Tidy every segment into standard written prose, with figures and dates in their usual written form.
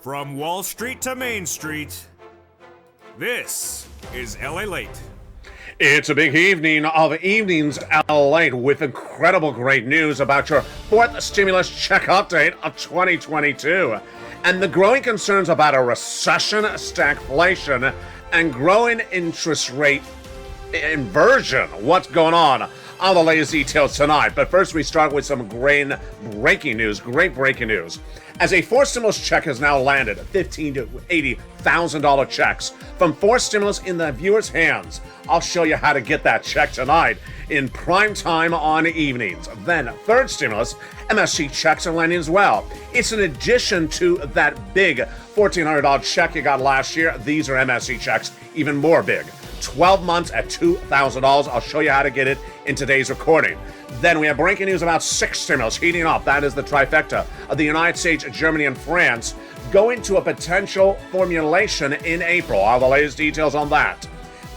From Wall Street to Main Street, this is LALATE. It's a big evening of evenings LALATE with incredible great news about your fourth stimulus check update of 2022 and the growing concerns about a recession, stagflation, and growing interest rate inversion. What's going on? All the latest details tonight. But first, we start with some great breaking news. As a fourth stimulus check has now landed, $15,000 to $80,000 checks from four stimulus in the viewer's hands. I'll show you how to get that check tonight in prime time on evenings. Then, third stimulus, MSC checks are landing as well. It's an addition to that big $1,400 check you got last year. These are MSC checks, even more big. 12 months at $2,000. I'll show you how to get it in today's recording. Then we have breaking news about six stimulus heating up. That is the trifecta of the United States, Germany, and France going to a potential formulation in April. All the latest details on that.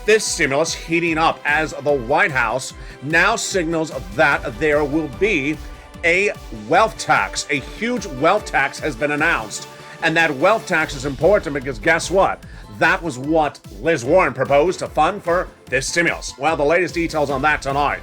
This stimulus heating up as the White House now signals that there will be a wealth tax. A huge wealth tax has been announced. And that wealth tax is important because guess what? That was what Liz Warren proposed to fund for this stimulus. Well, the latest details on that tonight.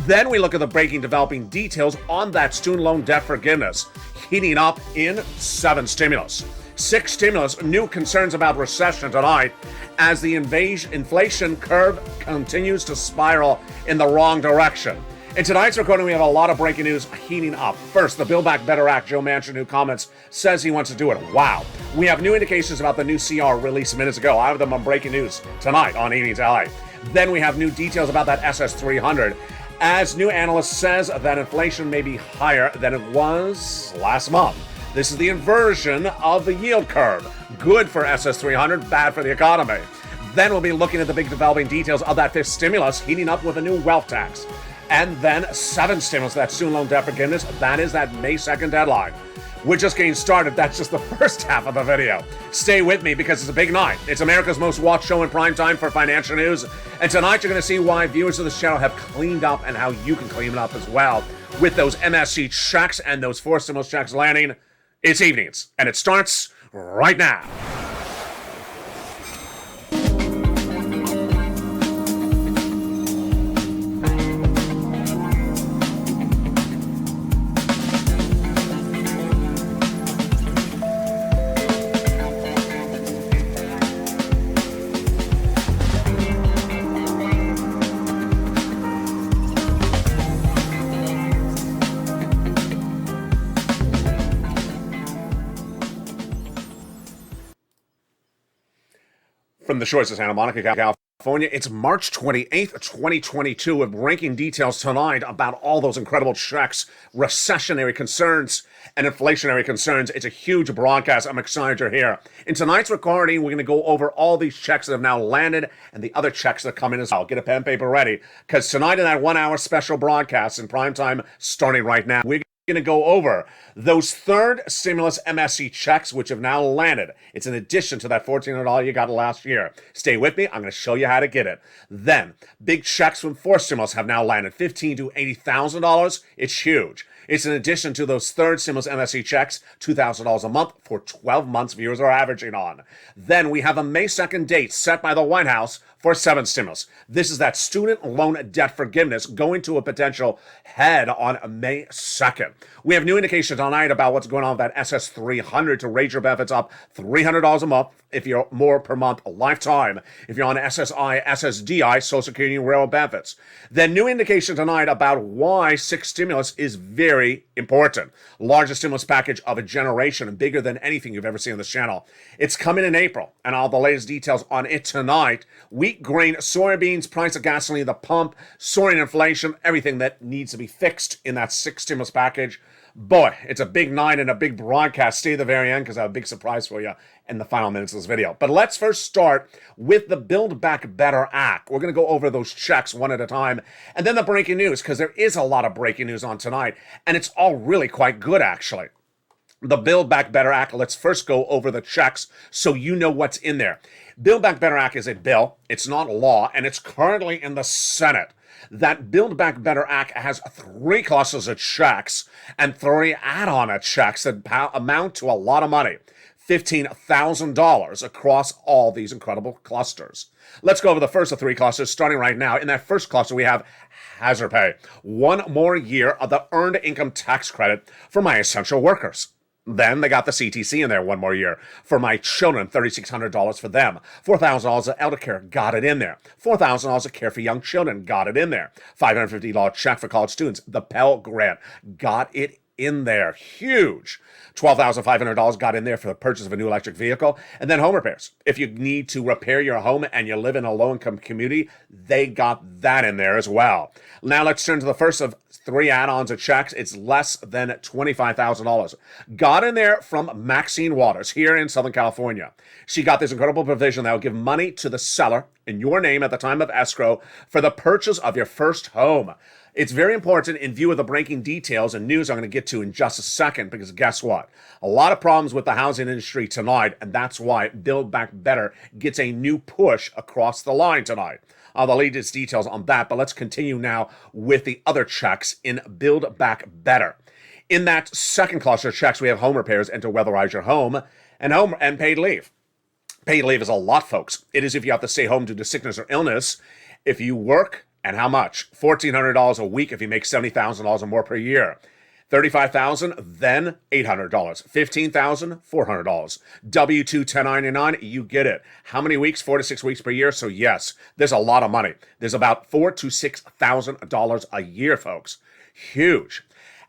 Then we look at the developing details on that student loan debt forgiveness, heating up in seven stimulus. Six stimulus, new concerns about recession tonight as the inflation curve continues to spiral in the wrong direction. In tonight's recording, we have a lot of breaking news heating up. First, the Build Back Better Act. Joe Manchin, who comments, says he wants to do it. Wow. We have new indications about the new CR released minutes ago. I have them on breaking news tonight on Evenings LA. Then we have new details about that SS300. As new analyst says that inflation may be higher than it was last month. This is the inversion of the yield curve. Good for SS300, bad for the economy. Then we'll be looking at the big developing details of that fifth stimulus heating up with a new wealth tax. And then seven stimulus, that student loan debt forgiveness. That is that May 2nd deadline. We're just getting started. That's just the first half of the video. Stay with me because it's a big night. It's America's most watched show in prime time for financial news. And tonight you're going to see why viewers of this channel have cleaned up and how you can clean it up as well. With those MSC checks and those four stimulus checks landing, it's evenings. And it starts right now. From the shores of Santa Monica, California, it's March 28th, 2022, with breaking details tonight about all those incredible checks, recessionary concerns, and inflationary concerns. It's a huge broadcast. I'm excited you're here. In tonight's recording, we're going to go over all these checks that have now landed and the other checks that come in as well. Get a pen and paper ready, because tonight in that 1 hour special broadcast in prime time, starting right now, we're going to go over those third stimulus MSC checks, which have now landed. It's in addition to that $1,400 you got last year. Stay with me. I'm going to show you how to get it. Then, big checks from fourth stimulus have now landed. $15,000 to $80,000. It's huge. It's in addition to those third stimulus MSC checks, $2,000 a month for 12 months viewers are averaging on. Then we have a May 2nd date set by the White House for seven stimulus. This is that student loan debt forgiveness going to a potential head on May 2nd. We have new indications tonight about what's going on with that SS300 to raise your benefits up $300 a month if you're more per month a lifetime. If you're on SSI, SSDI, Social Security and Railroad benefits. Then new indication tonight about why six stimulus is very important. Largest stimulus package of a generation and bigger than anything you've ever seen on this channel. It's coming in April, and all the latest details on it tonight. Wheat, grain, soybeans, price of gasoline, the pump, soaring inflation, everything that needs to be fixed in that six stimulus package. Boy, it's a big night and a big broadcast. Stay to the very end because I have a big surprise for you in the final minutes of this video. But let's first start with the Build Back Better Act. We're going to go over those checks one at a time. And then the breaking news, because there is a lot of breaking news on tonight. And it's all really quite good, actually. The Build Back Better Act, let's first go over the checks so you know what's in there. Build Back Better Act is a bill. It's not law, and it's currently in the Senate. That Build Back Better Act has three classes of checks and three add-on checks that amount to a lot of money. $15,000 across all these incredible clusters. Let's go over the first of three clusters, starting right now. In that first cluster, we have Hazard Pay. One more year of the Earned Income Tax Credit for my essential workers. Then they got the CTC in there one more year. For my children, $3,600 for them. $4,000 of elder care, got it in there. $4,000 of care for young children, got it in there. $550 check for college students. The Pell Grant, got it in there. Huge. $12,500 got in there for the purchase of a new electric vehicle. And then home repairs. If you need to repair your home and you live in a low-income community, they got that in there as well. Now let's turn to the first of three add-ons of checks. It's less than $25,000. Got in there from Maxine Waters here in Southern California. She got this incredible provision that will give money to the seller in your name at the time of escrow for the purchase of your first home. It's very important in view of the breaking details and news I'm going to get to in just a second, because guess what? A lot of problems with the housing industry tonight, and that's why Build Back Better gets a new push across the line tonight. The latest details on that, but let's continue now with the other checks in Build Back Better. In that second cluster of checks, we have home repairs and to weatherize your home and paid leave. Paid leave is a lot, folks. It is if you have to stay home due to sickness or illness. If you work, and how much? $1,400 a week if you make $70,000 or more per year. $35,000, then $800. $15,000, $400. W-2 1099, you get it. How many weeks? 4 to 6 weeks per year. So yes, there's a lot of money. There's about $4,000 to $6,000 a year, folks. Huge.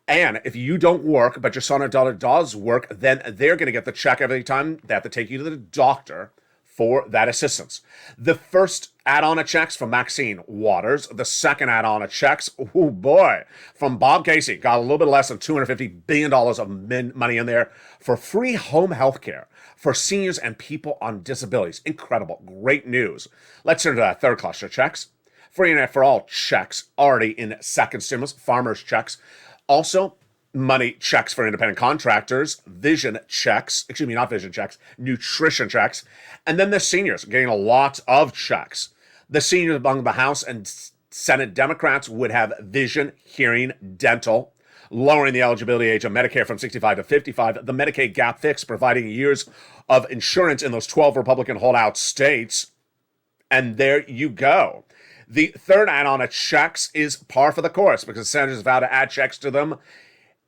And if you don't work, but your son or daughter does work, then they're going to get the check every time they have to take you to the doctor for that assistance. The first add-on of checks from Maxine Waters. The second add-on of checks, oh boy, from Bob Casey. Got a little bit less than $250 billion of money in there for free home health care for seniors and people on disabilities. Incredible. Great news. Let's turn to that third cluster of checks. Free internet for all checks already in second stimulus. Farmers checks. Also, money checks for independent contractors, vision checks, not vision checks, nutrition checks, and then the seniors getting a lot of checks. The seniors among the House and Senate Democrats would have vision, hearing, dental, lowering the eligibility age of Medicare from 65 to 55, the Medicaid gap fix, providing years of insurance in those 12 Republican holdout states, and there you go. The third add-on of checks is par for the course because the senators vowed to add checks to them.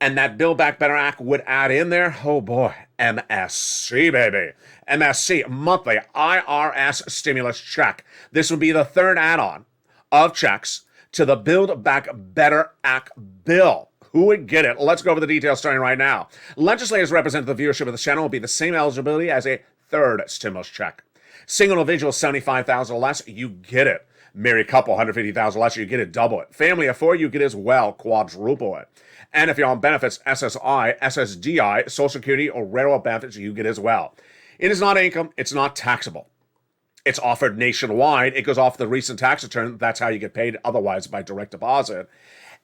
And that Build Back Better Act would add in there, oh boy, MSC, baby. MSC, monthly IRS stimulus check. This would be the third add-on of checks to the Build Back Better Act bill. Who would get it? Let's go over the details starting right now. Legislators representing the viewership of the channel will be the same eligibility as a third stimulus check. Single individual, $75,000 or less, you get it. Married couple, $150,000 less, you get it, double it. Family of four, you get as well, quadruple it. And if you're on benefits, SSI, SSDI, Social Security, or railroad benefits, you get as well. It is not income. It's not taxable. It's offered nationwide. It goes off the recent tax return. That's how you get paid otherwise by direct deposit.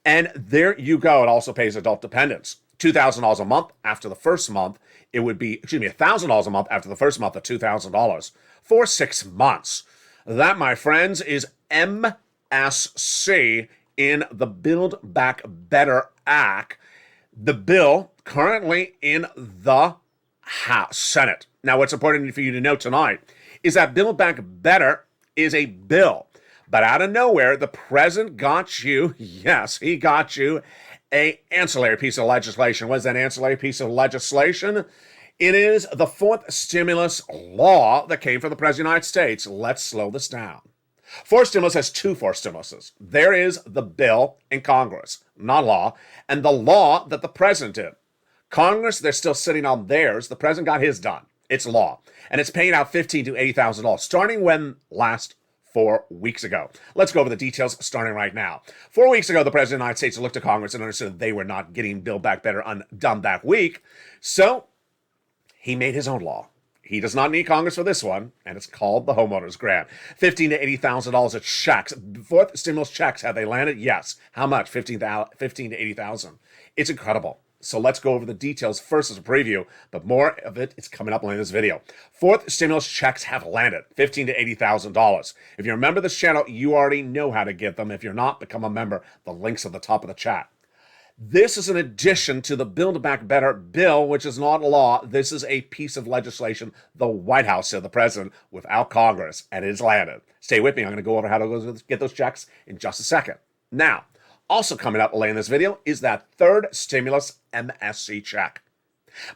And there you go. It also pays adult dependents. $2,000 a month after the first month. It would be, $1,000 a month after the first month of $2,000 for 6 months. That, my friends, is MSC in the Build Back Better Act. The bill currently in the Senate. Now, what's important for you to know tonight is that Build Back Better is a bill. But out of nowhere, the president got you, yes, he got you, a ancillary piece of legislation. What is that ancillary piece of legislation? It is the fourth stimulus law that came from the President of the United States. Let's slow this down. Fourth stimulus has two fourth stimuluses. There is the bill in Congress, not law, and the law that the president did. Congress, they're still sitting on theirs. The president got his done. It's law. And it's paying out $15,000 to $80,000, starting when last 4 weeks ago. Let's go over the details starting right now. 4 weeks ago, the President of the United States looked to Congress and understood they were not getting Build Back Better done that week. So he made his own law. He does not need Congress for this one, and it's called the Homeowners Grant. $15,000 to $80,000 of checks. Fourth stimulus checks, have they landed? Yes. How much? $15,000 to $80,000. It's incredible. So let's go over the details first as a preview, but more of it is coming up in this video. Fourth stimulus checks have landed, $15,000 to $80,000. If you're a member of this channel, you already know how to get them. If you're not, become a member. The link's at the top of the chat. This is an addition to the Build Back Better bill, which is not law. This is a piece of legislation the White House said the president without Congress, and it is landed. Stay with me. I'm going to go over how to get those checks in just a second. Now, also coming up later in this video is that third stimulus MSC check.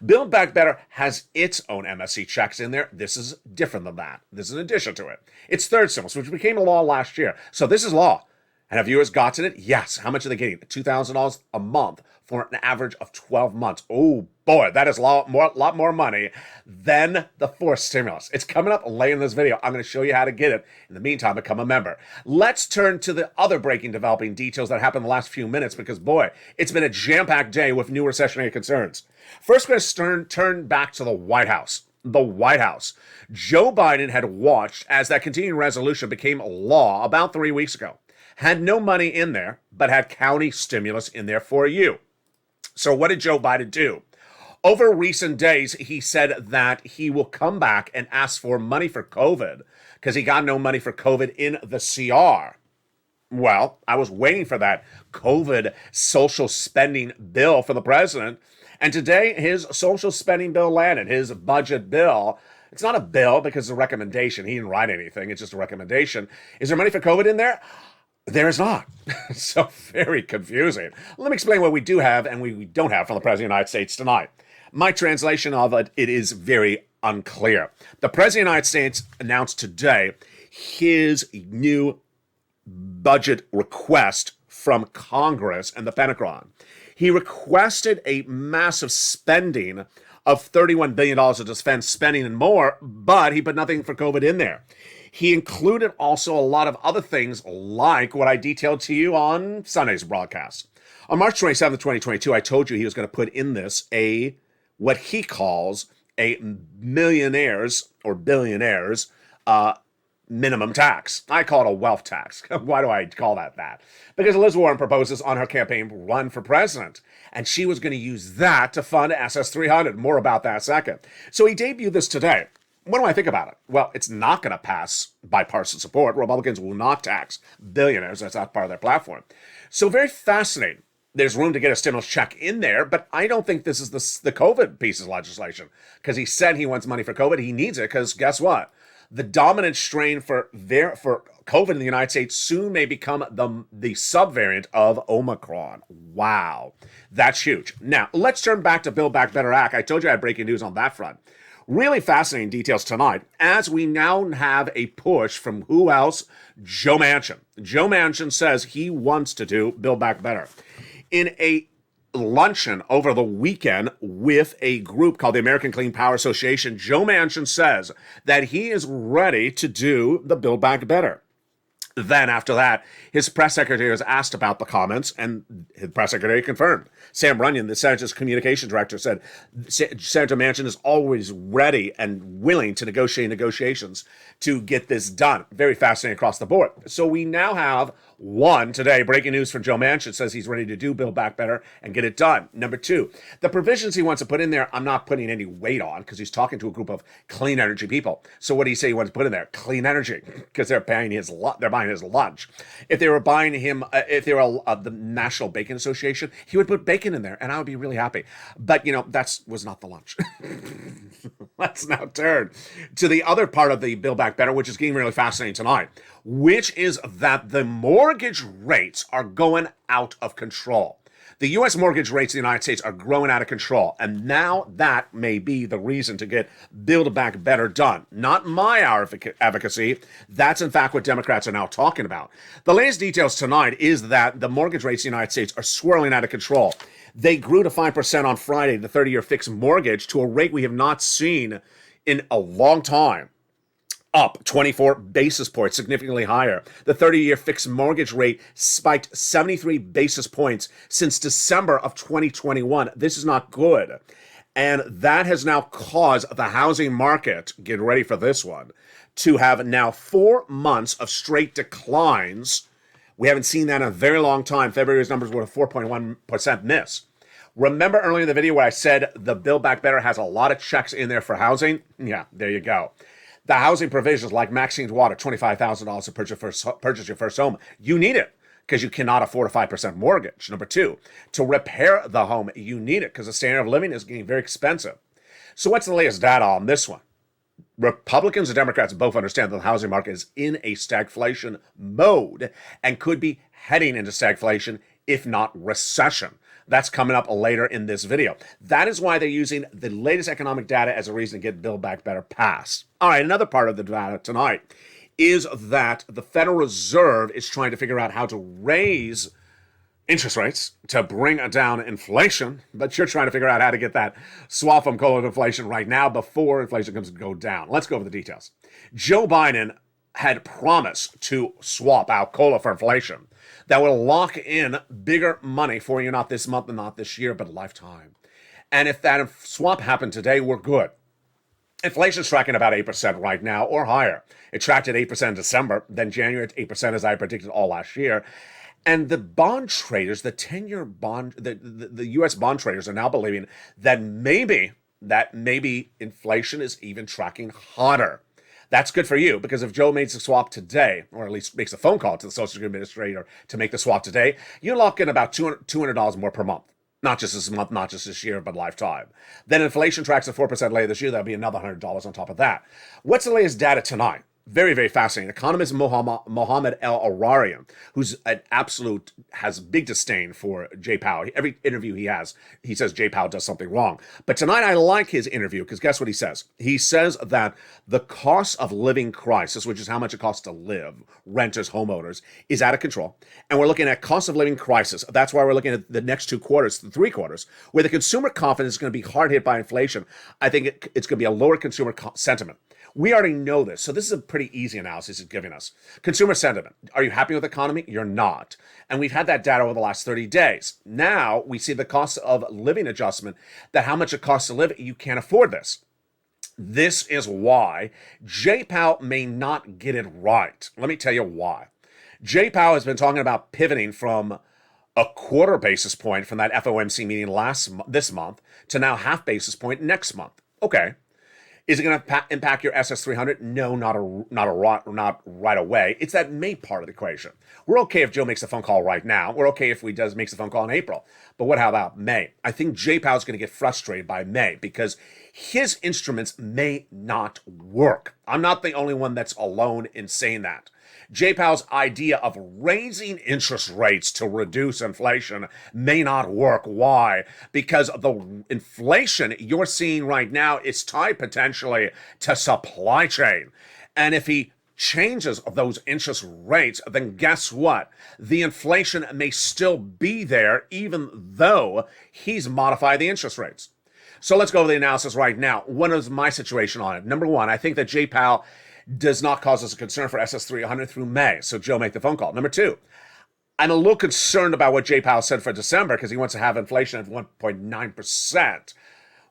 Build Back Better has its own MSC checks in there. This is different than that. This is an addition to it. It's third stimulus, which became a law last year. So this is law. And have viewers gotten it? Yes. How much are they getting? $2,000 a month for an average of 12 months. Oh boy, that is a lot more money than the fourth stimulus. It's coming up later in this video. I'm going to show you how to get it. In the meantime, become a member. Let's turn to the other breaking developing details that happened in the last few minutes because boy, it's been a jam-packed day with new recessionary concerns. First, we're going to turn back to the White House. The White House. Joe Biden had watched as that continuing resolution became law about 3 weeks ago. Had no money in there, but had county stimulus in there for you. So what did Joe Biden do? Over recent days, he said that he will come back and ask for money for COVID because he got no money for COVID in the CR. Well, I was waiting for that COVID social spending bill for the president. And today, his social spending bill landed, his budget bill. It's not a bill because it's a recommendation. He didn't write anything. It's just a recommendation. Is there money for COVID in there? There is not. So very confusing. Let me explain what we do have and we don't have from the President of the United States tonight. My translation of it is very unclear. The President of the United States announced today his new budget request from Congress and the Pentagon. He requested a massive spending of $31 billion of defense spending and more, but he put nothing for COVID in there. He included also a lot of other things like what I detailed to you on Sunday's broadcast. On March 27th, 2022, I told you he was going to put in this what he calls a millionaires or billionaires minimum tax. I call it a wealth tax. Why do I call that? Because Liz Warren proposes on her campaign run for president, and she was going to use that to fund SS300. More about that in a second. So he debuted this today. What do I think about it? Well, it's not going to pass bipartisan support. Republicans will not tax billionaires. That's not part of their platform. So very fascinating. There's room to get a stimulus check in there, but I don't think this is the COVID piece of legislation because he said he wants money for COVID. He needs it because guess what? The dominant strain for COVID in the United States soon may become the subvariant of Omicron. Wow, that's huge. Now, let's turn back to Build Back Better Act. I told you I had breaking news on that front. Really fascinating details tonight as we now have a push from who else? Joe Manchin. Joe Manchin says he wants to do Build Back Better. In a luncheon over the weekend with a group called the American Clean Power Association, Joe Manchin says that he is ready to do the Build Back Better. Then after that, his press secretary was asked about the comments, and his press secretary confirmed. Sam Runyon, the Senate's communications director, said Senator Manchin is always ready and willing to negotiate negotiations to get this done. Very fascinating across the board. So we now have one today, breaking news from Joe Manchin says he's ready to do Build Back Better and get it done. Number two, the provisions he wants to put in there, I'm not putting any weight on because he's talking to a group of clean energy people. So what do you say he wants to put in there? Clean energy, because they're buying his lunch. If they were buying him, if they were the National Bacon Association, he would put bacon in there, and I would be really happy. But that was not the lunch. Let's now turn to the other part of the Build Back Better, which is getting really fascinating tonight, which is that the mortgage rates are going out of control. The U.S. mortgage rates in the United States are growing out of control, and now that may be the reason to get Build Back Better done. Not my advocacy. That's, in fact, what Democrats are now talking about. The latest details tonight is that the mortgage rates in the United States are swirling out of control. They grew to 5% on Friday, the 30-year fixed mortgage, to a rate we have not seen in a long time. Up 24 basis points, significantly higher. The 30-year fixed mortgage rate spiked 73 basis points since December of 2021. This is not good. And that has now caused the housing market, get ready for this one, to have now 4 months of straight declines. We haven't seen that in a very long time. February's numbers were a 4.1% miss. Remember earlier in the video where I said the Build Back Better has a lot of checks in there for housing? Yeah, there you go. The housing provisions like Maxine's Water, $25,000 to purchase your first home. You need it because you cannot afford a 5% mortgage. Number two, to repair the home, you need it because the standard of living is getting very expensive. So what's the latest data on this one? Republicans and Democrats both understand that the housing market is in a stagflation mode and could be heading into stagflation, if not recession. That's coming up later in this video. That is why they're using the latest economic data as a reason to get Build Back Better passed. All right, another part of the data tonight is that the Federal Reserve is trying to figure out how to raise interest rates to bring down inflation, but you're trying to figure out how to get that swap from cola to inflation right now before inflation comes to go down. Let's go over the details. Joe Biden had promised to swap out cola for inflation. That will lock in bigger money for you, not this month and not this year, but a lifetime. And if that swap happened today, we're good. Inflation's tracking about 8% right now or higher. It tracked at 8% in December, then January at 8% as I predicted all last year. And the bond traders, the 10-year bond, the U.S. bond traders are now believing that maybe inflation is even tracking hotter. That's good for you, because if Joe makes a swap today, or at least makes a phone call to the Social Security Administrator to make the swap today, you lock in about $200 more per month. Not just this month, not just this year, but lifetime. Then inflation tracks at 4% later this year. That'll be another $100 on top of that. What's the latest data tonight? Very, very fascinating. Economist Mohammed El-Ararian, who's an absolute, has big disdain for Jay Powell. Every interview he has, he says Jay Powell does something wrong. But tonight I like his interview because guess what he says? He says that the cost of living crisis, which is how much it costs to live, renters, homeowners, is out of control. And we're looking at cost of living crisis. That's why we're looking at the next 2 quarters, the 3 quarters, where the consumer confidence is going to be hard hit by inflation. I think it's going to be a lower consumer sentiment. We already know this, so this is a pretty easy analysis it's giving us. Consumer sentiment. Are you happy with the economy? You're not. And we've had that data over the last 30 days. Now we see the cost of living adjustment, that how much it costs to live, you can't afford this. This is why Jay Powell may not get it right. Let me tell you why. Jay Powell has been talking about pivoting from a quarter basis point from that FOMC meeting this month to now half basis point next month. Okay. Is it going to impact your SS300? No, not right away. It's that May part of the equation. We're okay if Joe makes a phone call right now. We're okay if he makes a phone call in April. But what about May? I think Jay Powell's going to get frustrated by May because his instruments may not work. I'm not the only one that's alone in saying that. Jay Powell's idea of raising interest rates to reduce inflation may not work. Why? Because the inflation you're seeing right now is tied potentially to supply chain. And if he changes those interest rates, then guess what? The inflation may still be there even though he's modified the interest rates. So let's go over the analysis right now. What is my situation on it? Number one, I think that Jay Powell does not cause us a concern for SS300 through May. So Joe, make the phone call. Number two, I'm a little concerned about what Jay Powell said for December because he wants to have inflation at 1.9%.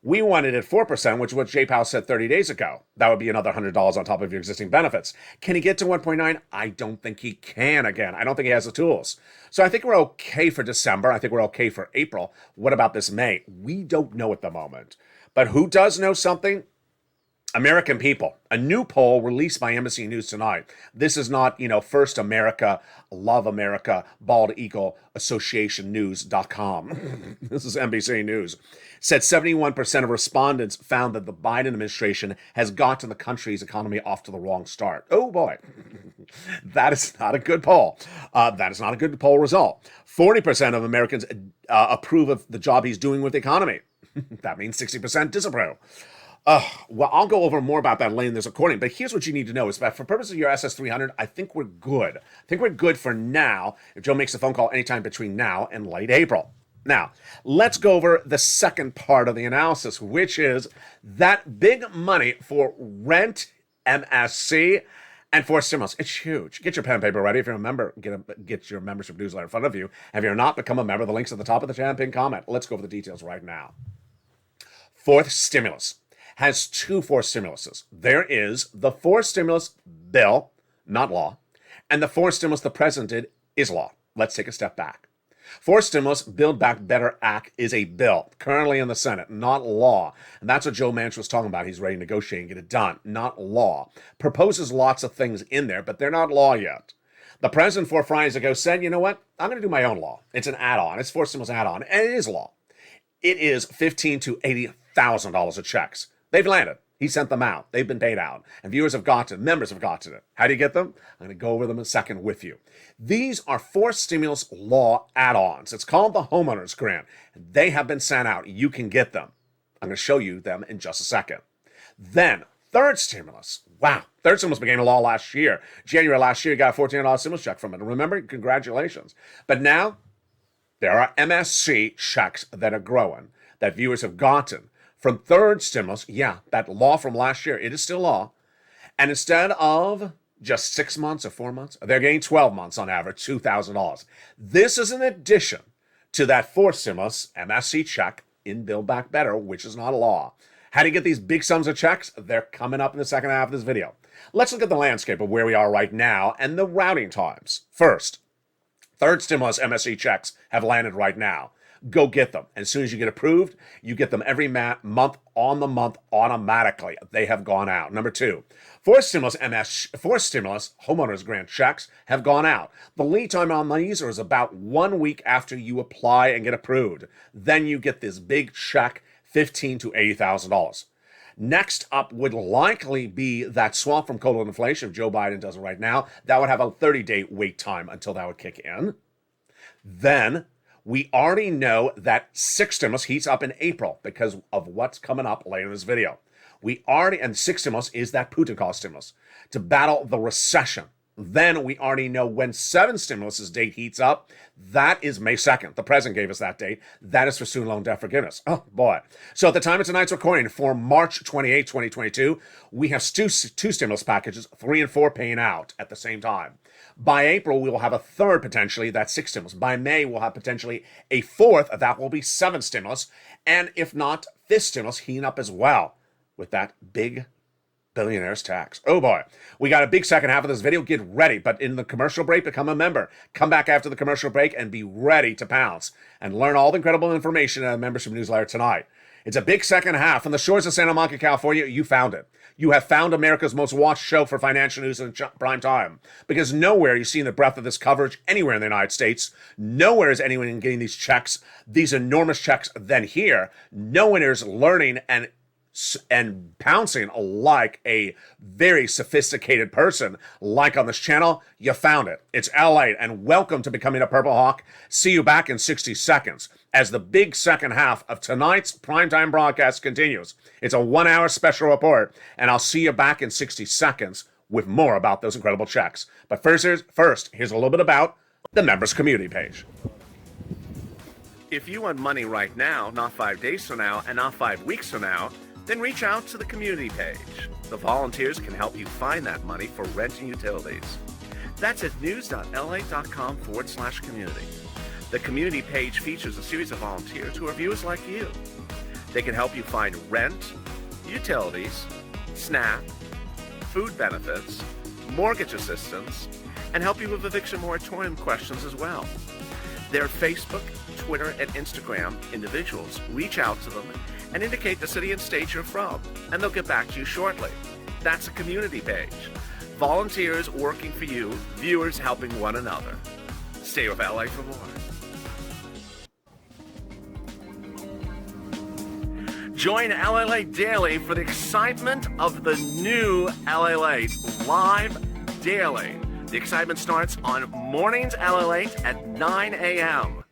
We wanted it at 4%, which is what Jay Powell said 30 days ago. That would be another $100 on top of your existing benefits. Can he get to 1.9? I don't think he can again. I don't think he has the tools. So I think we're okay for December. I think we're okay for April. What about this May? We don't know at the moment. But who does know something? American people. A new poll released by Embassy News tonight. This is not, First America, Love America, Bald Eagle, Association News.com. This is NBC News. Said 71% of respondents found that the Biden administration has gotten the country's economy off to the wrong start. Oh boy. That is not a good poll. That is not a good poll result. 40% of Americans approve of the job he's doing with the economy. That means 60% disapprove. Well, I'll go over more about that later in this recording, but here's what you need to know is that for purposes of your SS300, I think we're good. I think we're good for now if Joe makes a phone call anytime between now and late April. Now, let's go over the second part of the analysis, which is that big money for rent, MSC, and for stimulus. It's huge. Get your pen and paper ready. If you're a member, get your membership newsletter in front of you. If you're not, become a member. The link's at the top of the chat and pin comment. Let's go over the details right now. Fourth stimulus has 2 fourth stimuluses. There is the fourth stimulus bill, not law, and the fourth stimulus the president did is law. Let's take a step back. Fourth stimulus, Build Back Better Act, is a bill currently in the Senate, not law. And that's what Joe Manchin was talking about. He's ready to negotiate and get it done, not law. Proposes lots of things in there, but they're not law yet. The president 4 Fridays ago said, you know what? I'm going to do my own law. It's an add-on. It's 4 stimulus add-on, and it is law. It is $15,000 to $80,000 of checks. They've landed. He sent them out. They've been paid out. And viewers have gotten, members have gotten it. How do you get them? I'm going to go over them in a second with you. These are 4 stimulus law add-ons. It's called the homeowners grant. They have been sent out. You can get them. I'm going to show you them in just a second. Then, third stimulus. Wow. Third stimulus became a law last year. January last year, you got a $1,400 stimulus check from it. Remember? Congratulations. But now, there are MSC checks that are growing that viewers have gotten from third stimulus. Yeah, that law from last year, it is still law. And instead of just 6 months or 4 months, they're getting 12 months on average, $2,000. This is an addition to that fourth stimulus MSC check in Build Back Better, which is not a law. How do you get these big sums of checks? They're coming up in the second half of this video. Let's look at the landscape of where we are right now and the routing times. First, third stimulus MSC checks have landed right now. Go get them. As soon as you get approved, you get them every month on the month automatically. They have gone out. Number 2, fourth stimulus homeowners grant checks have gone out. The lead time on these is about 1 week after you apply and get approved. Then you get this big check, $15,000 to $80,000. Next up would likely be that swap from COVID inflation. If Joe Biden does it right now, that would have a 30-day wait time until that would kick in. Then we already know that sixth stimulus heats up in April because of what's coming up later in this video. And sixth stimulus is that Putin cost stimulus to battle the recession. Then we already know when seventh stimulus' date heats up. That is May 2nd. The president gave us that date. That is for student loan debt forgiveness. Oh, boy. So at the time of tonight's recording, for March 28, 2022, we have two stimulus packages, 3 and 4 paying out at the same time. By April, we will have a third, potentially, that's sixth stimulus. By May, we'll have potentially a fourth. That will be seventh stimulus. And if not, fifth stimulus heating up as well with that big billionaire's tax. Oh boy. We got a big second half of this video. Get ready. But in the commercial break, become a member. Come back after the commercial break and be ready to pounce and learn all the incredible information in a membership newsletter tonight. It's a big second half. On the shores of Santa Monica, California, you found it. You have found America's most watched show for financial news in prime time. Because nowhere you've seen the breadth of this coverage anywhere in the United States. Nowhere is anyone getting these checks, these enormous checks, than here. No one is learning and pouncing like a very sophisticated person like on this channel. You found it. It's LALATE, and welcome to becoming a Purple Hawk. See you back in 60 seconds as the big second half of tonight's primetime broadcast continues. It's a 1-hour special report, and I'll see you back in 60 seconds with more about those incredible checks. But first, here's a little bit about the members community page. If you want money right now, not 5 days from now, and not 5 weeks from now, then reach out to the community page. The volunteers can help you find that money for rent and utilities. That's at news.la.com/community. The community page features a series of volunteers who are viewers like you. They can help you find rent, utilities, SNAP, food benefits, mortgage assistance, and help you with eviction moratorium questions as well. Their Facebook, Twitter, and Instagram individuals. Reach out to them and indicate the city and state you're from, and they'll get back to you shortly. That's a community page. Volunteers working for you, viewers helping one another. Stay with LA for more. Join LALATE Daily for the excitement of the new LALATE live daily. The excitement starts on mornings LALATE at 9 a.m.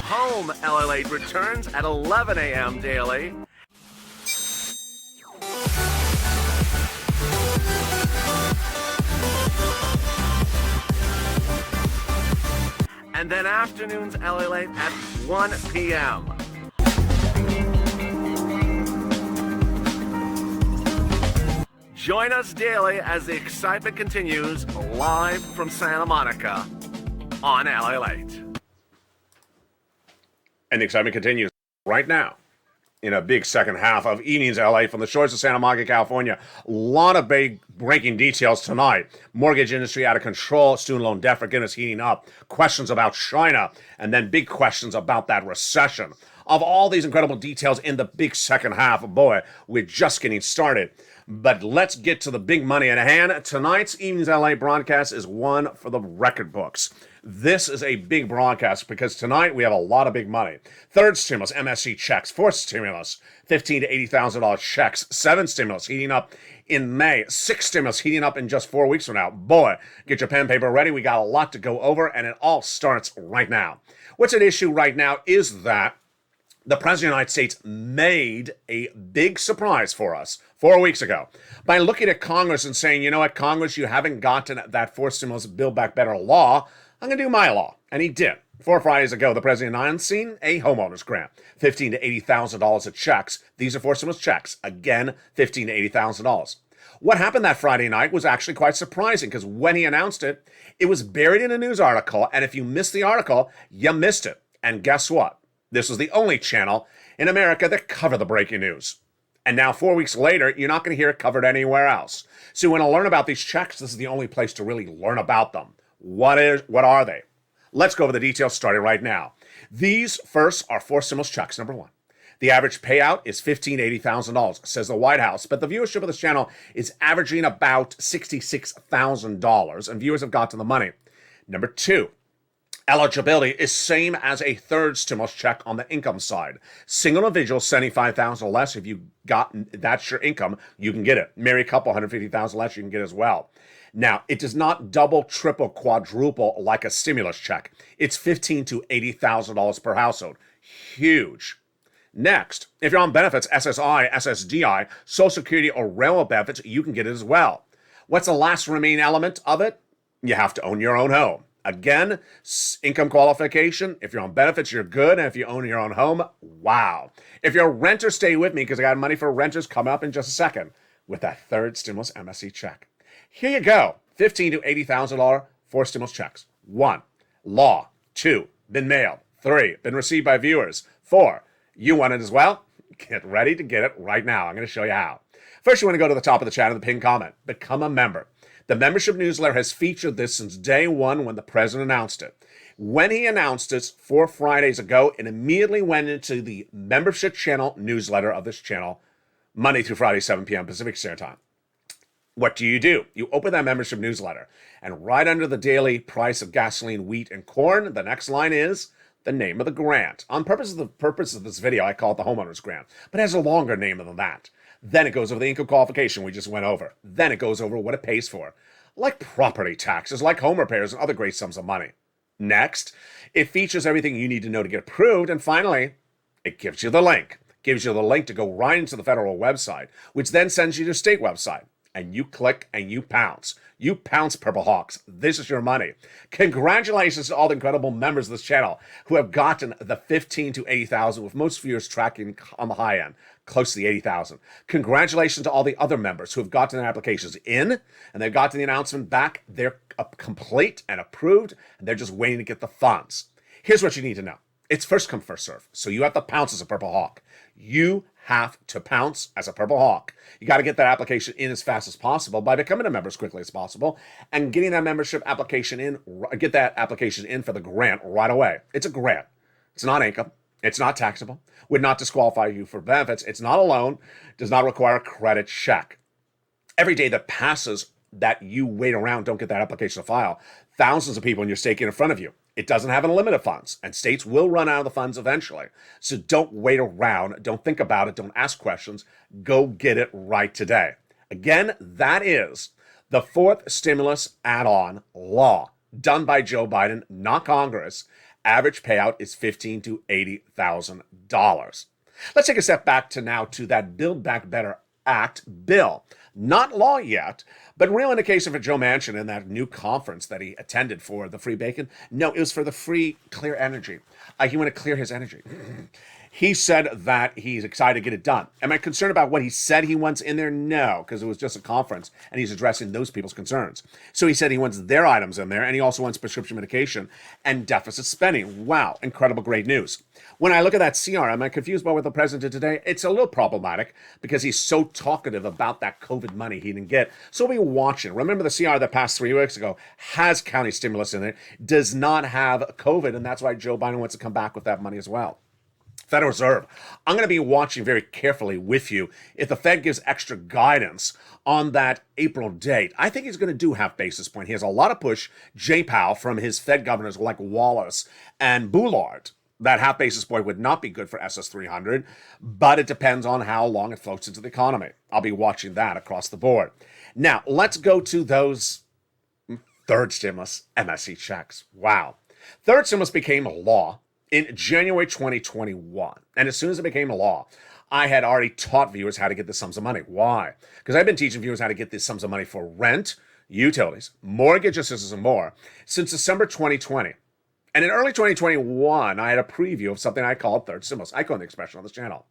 Home LALATE returns at 11 a.m. daily. And then afternoons LALATE at 1 p.m. Join us daily as the excitement continues live from Santa Monica on LALATE. And the excitement continues right now in a big second half of Evenings LA from the shores of Santa Monica, California. A lot of big breaking details tonight. Mortgage industry out of control, student loan debt forgiveness heating up, questions about China, and then big questions about that recession. of all these incredible details in the big second half. Boy, we're just getting started. But let's get to the big money at hand. Tonight's Evenings LA broadcast is one for the record books. This is a big broadcast because tonight we have a lot of big money. Third stimulus, MSC checks. Fourth stimulus, $15,000 to $80,000 checks. Seventh stimulus heating up in May. Sixth stimulus heating up in just 4 weeks from now. Boy, get your pen and paper ready. We got a lot to go over, and it all starts right now. What's at issue right now is that the President of the United States made a big surprise for us 4 weeks ago by looking at Congress and saying, you know what, Congress, you haven't gotten that fourth stimulus Build Back Better law. I'm going to do my law. And he did. 4 Fridays ago, the President announced a homeowner's grant, $15,000 to $80,000 of checks. These are fourth stimulus checks. Again, $15,000 to $80,000. What happened that Friday night was actually quite surprising because when he announced it, it was buried in a news article. And if you missed the article, you missed it. And guess what? This was the only channel in America that covered the breaking news. And now 4 weeks later, you're not going to hear it covered anywhere else. So you want to learn about these checks, this is the only place to really learn about them. What are they? Let's go over the details starting right now. These first are fourth stimulus checks, number one. The average payout is $15,000 to $80,000, says the White House, but the viewership of this channel is averaging about $66,000, and viewers have got to the money. Number two, eligibility is same as a third stimulus check on the income side. Single individual, $75,000 or less. If you got that's your income, you can get it. Married couple, $150,000 less, you can get it as well. Now, it does not double, triple, quadruple like a stimulus check. It's $15,000 to $80,000 per household. Huge. Next, if you're on benefits, SSI, SSDI, Social Security, or railroad benefits, you can get it as well. What's the last remaining element of it? You have to own your own home. Again, income qualification. If you're on benefits, you're good. And if you own your own home, wow. If you're a renter, stay with me because I got money for renters coming up in just a second with that third stimulus MSC check. Here you go. $15,000 to $80,000 four stimulus checks. 1, law. 2, been mailed. 3, been received by viewers. 4, you want it as well? Get ready to get it right now. I'm going to show you how. First, you want to go to the top of the chat and the pinned comment. Become a member. The membership newsletter has featured this since day one when the president announced it. When he announced this 4 Fridays ago, it immediately went into the membership channel newsletter of this channel, Monday through Friday, 7 p.m. Pacific Standard Time. What do? You open that membership newsletter, and right under the daily price of gasoline, wheat, and corn, the next line is the name of the grant. On purpose of this video, I call it the homeowner's grant, but it has a longer name than that. Then it goes over the income qualification we just went over. Then it goes over what it pays for, like property taxes, like home repairs, and other great sums of money. Next, it features everything you need to know to get approved, and finally, it gives you the link. Gives you the link to go right into the federal website, which then sends you to the state website. And you click and you pounce. You pounce, Purple Hawks. This is your money. Congratulations to all the incredible members of this channel who have gotten the $15,000 to $80,000, with most viewers tracking on the high end, close to the $80,000. Congratulations to all the other members who have gotten their applications in, and they've gotten the announcement back. They're complete and approved, and they're just waiting to get the funds. Here's what you need to know. It's first come, first serve. So you have to pounce as a Purple Hawk. You have to pounce as a Purple Hawk. You got to get that application in as fast as possible by becoming a member as quickly as possible and getting that membership application in, get that application in for the grant right away. It's a grant. It's not income. It's not taxable. Would not disqualify you for benefits. It's not a loan. Does not require a credit check. Every day that passes that you wait around, don't get that application to file, thousands of people in your state get in front of you. It doesn't have an limit of funds, and states will run out of the funds eventually. So don't wait around. Don't think about it. Don't ask questions. Go get it right today. Again, that is the fourth stimulus add-on law done by Joe Biden, not Congress. Average payout is $15,000 to $80,000. Let's take a step back to that Build Back Better Act bill. Not law yet, but real indication for Joe Manchin in that new conference that he attended for the free bacon. No, it was for the free clear energy. He wanted to clear his energy. He said that he's excited to get it done. Am I concerned about what he said he wants in there? No, because it was just a conference and he's addressing those people's concerns. So he said he wants their items in there, and he also wants prescription medication and deficit spending. Wow, incredible, great news. When I look at that CR, am I confused by what the president did today? It's a little problematic because he's so talkative about that COVID money he didn't get. So we'll be watching. Remember, the CR that passed 3 weeks ago has county stimulus in it, does not have COVID, and that's why Joe Biden wants to come back with that money as well. Federal Reserve. I'm going to be watching very carefully with you if the Fed gives extra guidance on that April date. I think he's going to do half basis point. He has a lot of push, Jay Powell, from his Fed governors like Wallace and Boulard. That half basis point would not be good for SS 300, but it depends on how long it floats into the economy. I'll be watching that across the board. Now, let's go to those third stimulus MSE checks. Wow. Third stimulus became law in January 2021. And as soon as it became a law, I had already taught viewers how to get the sums of money. Why? Because I've been teaching viewers how to get these sums of money for rent, utilities, mortgage assistance, and more since December 2020. And in early 2021, I had a preview of something I called third stimulus. I coined the expression on this channel.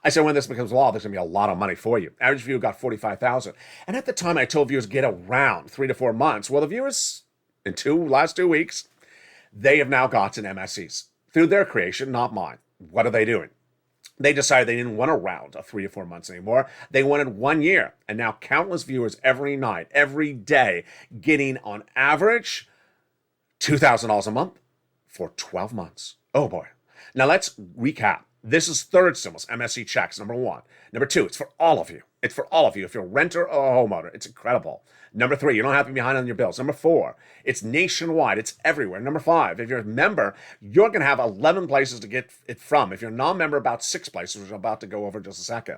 I said, when this becomes law, there's going to be a lot of money for you. Average viewer got $45,000. And at the time, I told viewers get around 3 to 4 months. Well, the viewers in last 2 weeks, they have now gotten MSEs through their creation, not mine. What are they doing? They decided they didn't want a round of 3 to 4 months anymore. They wanted 1 year. And now countless viewers every night, every day, getting on average $2,000 a month for 12 months. Oh boy. Now let's recap. This is third stimulus, MSE checks, number 1. Number 2, it's for all of you. It's for all of you. If you're a renter or a homeowner, it's incredible. Number 3, you don't have to be behind on your bills. Number 4, it's nationwide. It's everywhere. Number 5, if you're a member, you're going to have 11 places to get it from. If you're a non-member, about 6 places, which I'm about to go over in just a second.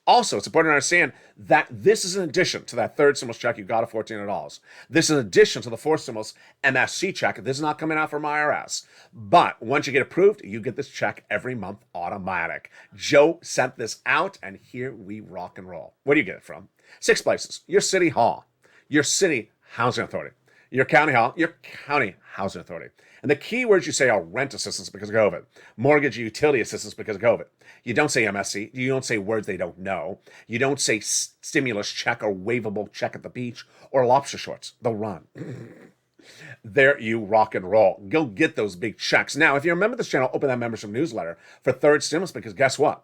Also, it's important to understand that this is in addition to that third stimulus check you got of $1,400. This is in addition to the fourth stimulus MSC check. This is not coming out from IRS. But once you get approved, you get this check every month automatic. Joe sent this out, and here we rock and roll. Where do you get it from? 6 places. Your city hall, your city housing authority, your county hall, your county housing authority. And the key words you say are rent assistance because of COVID, mortgage utility assistance because of COVID. You don't say MSC. You don't say words they don't know. You don't say stimulus check or waivable check at the beach or lobster shorts. They'll run. There you rock and roll. Go get those big checks. Now, if you're a member of this channel, open that membership newsletter for third stimulus because guess what?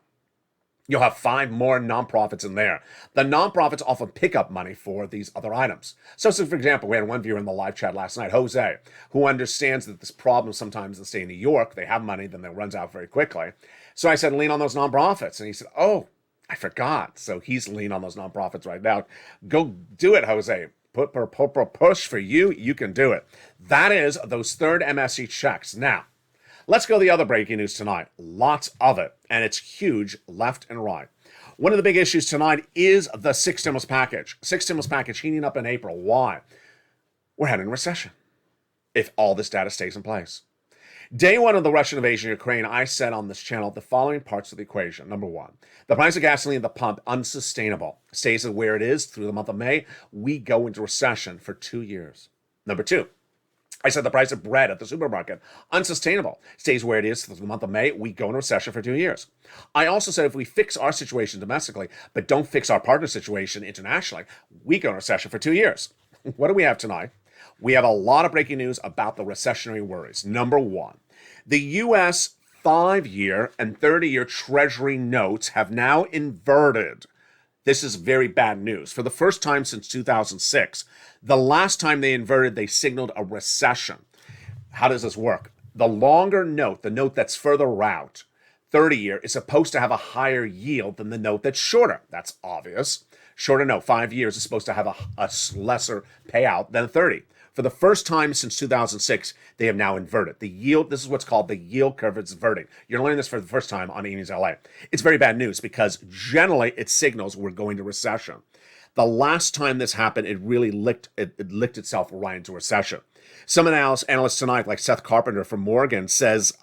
You'll have 5 more nonprofits in there. The nonprofits often pick up money for these other items. So for example, we had one viewer in the live chat last night, Jose, who understands that this problem sometimes they stay in New York, they have money, then it runs out very quickly. So I said, lean on those nonprofits. And he said, oh, I forgot. So he's leaning on those nonprofits right now. Go do it, Jose. Push for you. You can do it. That is those third MSE checks. Now, let's go to the other breaking news tonight. Lots of it, and it's huge left and right. One of the big issues tonight is the 6th stimulus package. 6th stimulus package heating up in April. Why? We're heading recession if all this data stays in place. Day 1 of the Russian invasion of Ukraine, I said on this channel the following parts of the equation. Number 1, the price of gasoline at the pump, unsustainable. Stays where it is through the month of May. We go into recession for 2 years. Number 2, I said the price of bread at the supermarket, unsustainable. Stays where it is through the month of May. We go into recession for 2 years. I also said if we fix our situation domestically, but don't fix our partner situation internationally, we go into recession for 2 years. What do we have tonight? We have a lot of breaking news about the recessionary worries. Number 1, the U.S. 5-year and 30-year Treasury notes have now inverted. This is very bad news. For the first time since 2006, the last time they inverted, they signaled a recession. How does this work? The longer note, the note that's further out, 30-year, is supposed to have a higher yield than the note that's shorter. That's obvious. Shorter note, 5 years, is supposed to have a lesser payout than 30. For the first time since 2006, they have now inverted. The yield, this is what's called the yield curve inverting. You're learning this for the first time on Evenings LA. It's very bad news because generally it signals we're going to recession. The last time this happened, it really licked itself right into recession. Some analysts tonight, like Seth Carpenter from Morgan, says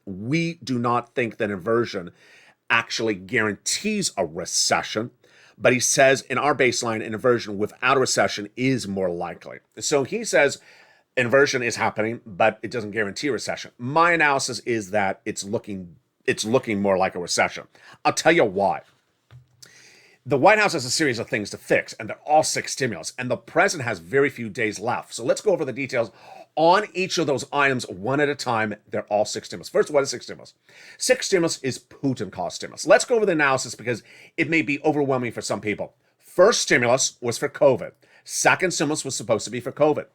we do not think that inversion actually guarantees a recession. But he says in our baseline, an inversion without a recession is more likely. So he says inversion is happening, but it doesn't guarantee a recession. My analysis is that it's looking more like a recession. I'll tell you why. The White House has a series of things to fix, and they're all 6 stimulus, and the president has very few days left. So let's go over the details on each of those items one at a time. They're all 6 stimulus. First, what is 6 stimulus? 6 stimulus is Putin-caused stimulus. Let's go over the analysis because it may be overwhelming for some people. First stimulus was for COVID. Second stimulus was supposed to be for COVID.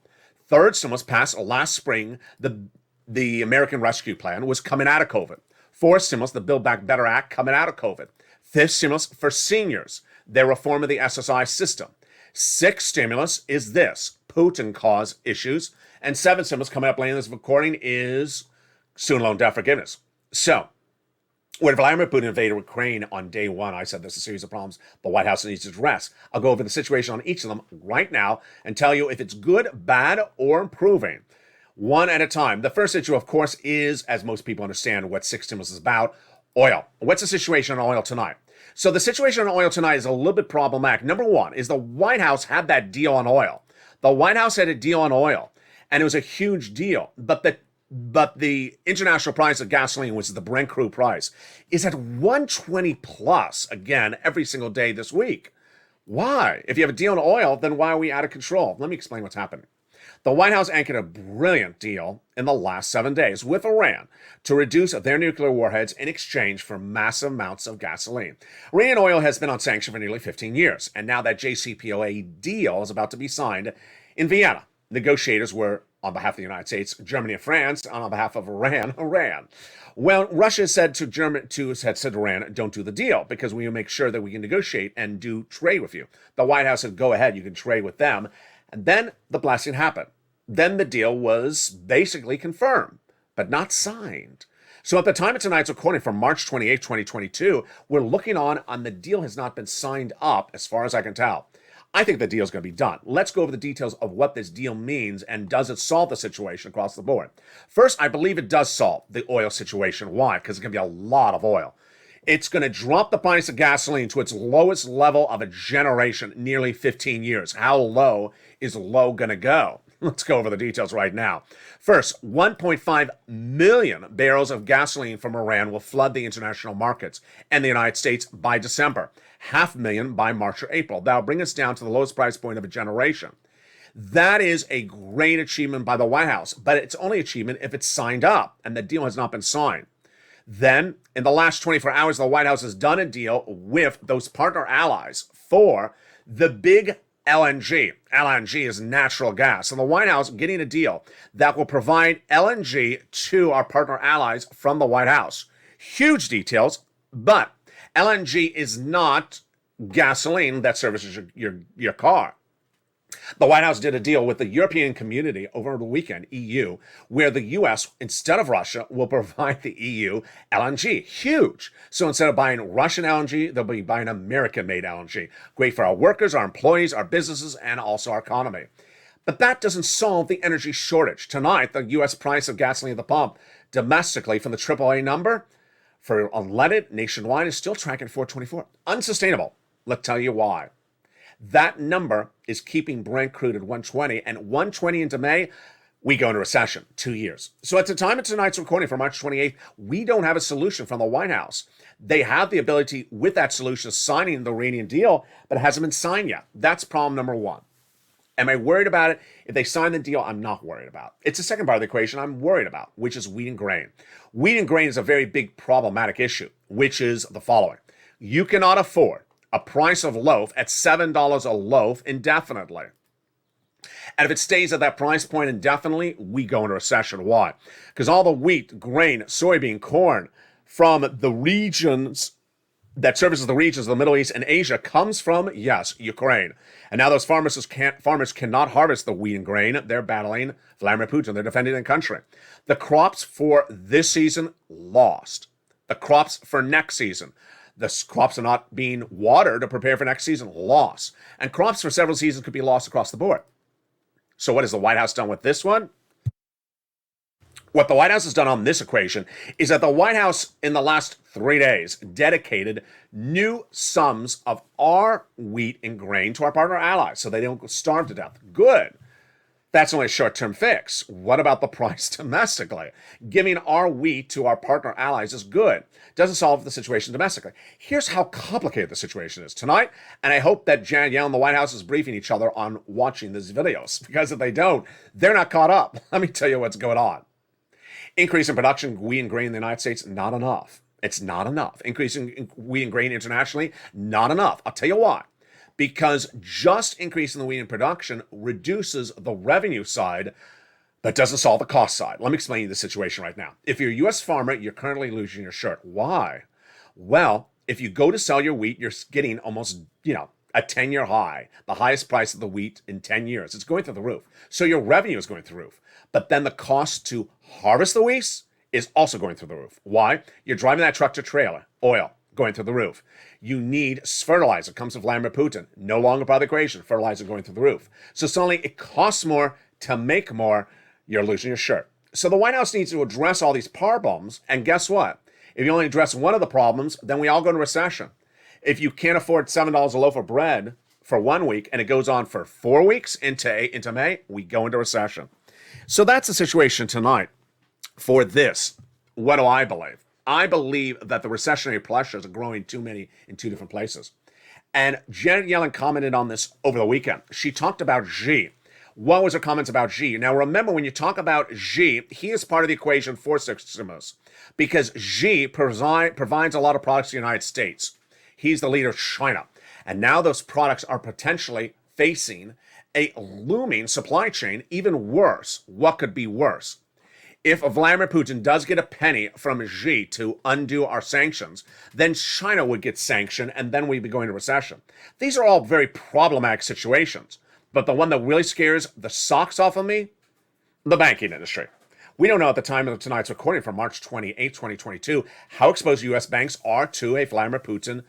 Third stimulus passed last spring. The American Rescue Plan was coming out of COVID. Fourth stimulus, the Build Back Better Act coming out of COVID. Fifth stimulus for seniors, their reform of the SSI system. Sixth stimulus is this, Putin caused issues. And seventh stimulus coming up later in this recording is student loan debt forgiveness. So, when Vladimir Putin invaded Ukraine on day one, I said there's a series of problems the White House needs to address. I'll go over the situation on each of them right now and tell you if it's good, bad, or improving. One at a time. The first issue, of course, is, as most people understand what six stimulus is about, oil. What's the situation on oil tonight? So the situation on oil tonight is a little bit problematic. Number one is the White House had that deal on oil. The White House had a deal on oil, and it was a huge deal. But the international price of gasoline, which is the Brent crude price, is at 120 plus again every single day this week. Why? If you have a deal on oil, then why are we out of control? Let me explain what's happening. The White House anchored a brilliant deal in the last 7 days with Iran to reduce their nuclear warheads in exchange for massive amounts of gasoline. Iranian oil has been on sanction for nearly 15 years, and now that JCPOA deal is about to be signed in Vienna. Negotiators were on behalf of the United States, Germany, and France, and on behalf of Iran. Well, Russia said to Iran, don't do the deal because we will make sure that we can negotiate and do trade with you. The White House said, go ahead, you can trade with them. And then the blasting happened. Then the deal was basically confirmed, but not signed. So at the time of tonight's recording from March 28, 2022, we're looking on the deal has not been signed up as far as I can tell. I think the deal is going to be done. Let's go over the details of what this deal means and does it solve the situation across the board. First, I believe it does solve the oil situation. Why? Because it's going to be a lot of oil. It's going to drop the price of gasoline to its lowest level of a generation, nearly 15 years. How low is low going to go? Let's go over the details right now. First, 1.5 million barrels of gasoline from Iran will flood the international markets and the United States by December. 500,000 by March or April. That'll bring us down to the lowest price point of a generation. That is a great achievement by the White House, but it's only achievement if it's signed up, and the deal has not been signed. Then, in the last 24 hours, the White House has done a deal with those partner allies for the big LNG. LNG is natural gas. And the White House getting a deal that will provide LNG to our partner allies from the White House. Huge details, but LNG is not gasoline that services your car. The White House did a deal with the European community over the weekend, EU, where the U.S., instead of Russia, will provide the EU LNG. Huge. So instead of buying Russian LNG, they'll be buying American-made LNG. Great for our workers, our employees, our businesses, and also our economy. But that doesn't solve the energy shortage. Tonight, the U.S. price of gasoline at the pump domestically from the AAA number for unleaded nationwide is still tracking $4.24. Unsustainable. Let's tell you why. That number is keeping Brent crude at 120, and 120 into May, we go into recession, 2 years. So at the time of tonight's recording for March 28th, we don't have a solution from the White House. They have the ability with that solution signing the Iranian deal, but it hasn't been signed yet. That's problem number one. Am I worried about it? If they sign the deal, I'm not worried about. It's the second part of the equation I'm worried about, which is wheat and grain. Wheat and grain is a very big problematic issue, which is the following. You cannot afford a price of loaf at $7 a loaf indefinitely. And if it stays at that price point indefinitely, we go into recession. Why? Because all the wheat, grain, soybean, corn from the regions that services the regions of the Middle East and Asia comes from, yes, Ukraine. And now those farmers cannot harvest the wheat and grain. They're battling Vladimir Putin. They're defending their country. The crops for this season, lost. The crops for next season, the crops are not being watered to prepare for next season, loss. And crops for several seasons could be lost across the board. So what has the White House done with this one? What the White House has done on this equation is that the White House, in the last 3 days, dedicated new sums of our wheat and grain to our partner allies so they don't starve to death. Good. That's only a short-term fix. What about the price domestically? Giving our wheat to our partner allies is good. Doesn't solve the situation domestically. Here's how complicated the situation is tonight, and I hope that Janet Yellen and the White House is briefing each other on watching these videos, because if they don't, they're not caught up. Let me tell you what's going on. Increase in production wheat and grain in the United States, not enough. It's not enough. Increasing wheat and grain internationally, not enough. I'll tell you why. Because just increasing the wheat in production reduces the revenue side but doesn't solve the cost side. Let me explain you the situation right now. If you're a U.S. farmer, you're currently losing your shirt. Why? Well, if you go to sell your wheat, you're getting almost, a 10-year high, the highest price of the wheat in 10 years. It's going through the roof. So your revenue is going through the roof. But then the cost to harvest the wheat is also going through the roof. Why? You're driving that truck to trailer, oil going through the roof. You need fertilizer, comes from Vladimir Putin, no longer part of the equation, fertilizer going through the roof. So suddenly it costs more to make more, you're losing your shirt. So the White House needs to address all these problems, and guess what? If you only address one of the problems, then we all go into recession. If you can't afford $7 a loaf of bread for 1 week and it goes on for 4 weeks into May, we go into recession. So that's the situation tonight for this. What do I believe? I believe that the recessionary pressures are growing too many in two different places. And Janet Yellen commented on this over the weekend. She talked about Xi. What was her comments about Xi? Now remember, when you talk about Xi, he is part of the equation for stimulus because Xi provides a lot of products to the United States. He's the leader of China. And now those products are potentially facing a looming supply chain. Even worse. What could be worse? If Vladimir Putin does get a penny from Xi to undo our sanctions, then China would get sanctioned and then we'd be going to recession. These are all very problematic situations. But the one that really scares the socks off of me, the banking industry. We don't know at the time of tonight's recording from March 28, 2022, how exposed U.S. banks are to a Vladimir Putin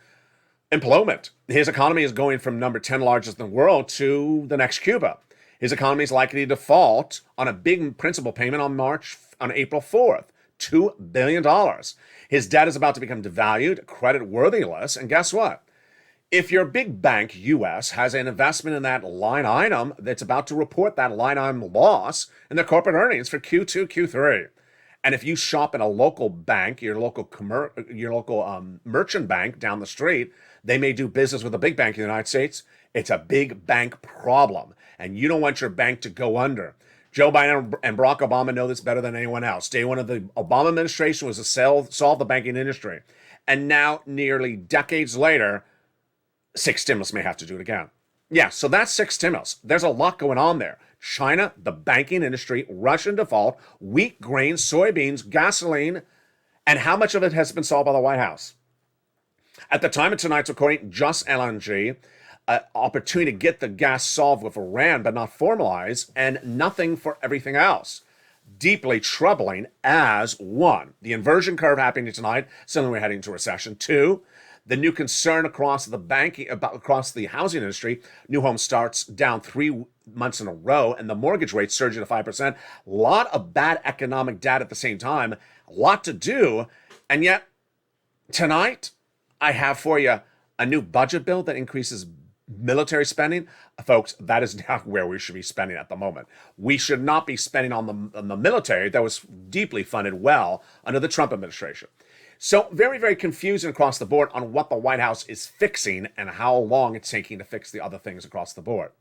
implosion. His economy is going from number 10 largest in the world to the next Cuba. His economy is likely to default on a big principal payment on April 4th, $2 billion. His debt is about to become devalued, credit worthless, and guess what? If your big bank, U.S., has an investment in that line item that's about to report that line item loss in their corporate earnings for Q2, Q3, and if you shop in a local bank, your local merchant bank down the street, they may do business with a big bank in the United States. It's a big bank problem, and you don't want your bank to go under. Joe Biden and Barack Obama know this better than anyone else. Day one of the Obama administration was to solve the banking industry, and now, nearly decades later, 6 stimulus may have to do it again. Yeah, so that's 6 stimulus. There's a lot going on there. China, the banking industry, Russian default, wheat, grain, soybeans, gasoline, and how much of it has been solved by the White House? At the time of tonight's recording, just LNG, opportunity to get the gas solved with Iran, but not formalized, and nothing for everything else. Deeply troubling as 1, the inversion curve happening tonight, suddenly we're heading into recession. 2, the new concern across the housing industry, new home starts down 3 months in a row, and the mortgage rate surging to 5%. A lot of bad economic data at the same time, a lot to do, and yet tonight I have for you a new budget bill that increases military spending. Folks, that is not where we should be spending at the moment. We should not be spending on the military that was deeply funded well under the Trump administration. So very, very confusing across the board on what the White House is fixing and how long it's taking to fix the other things across the board.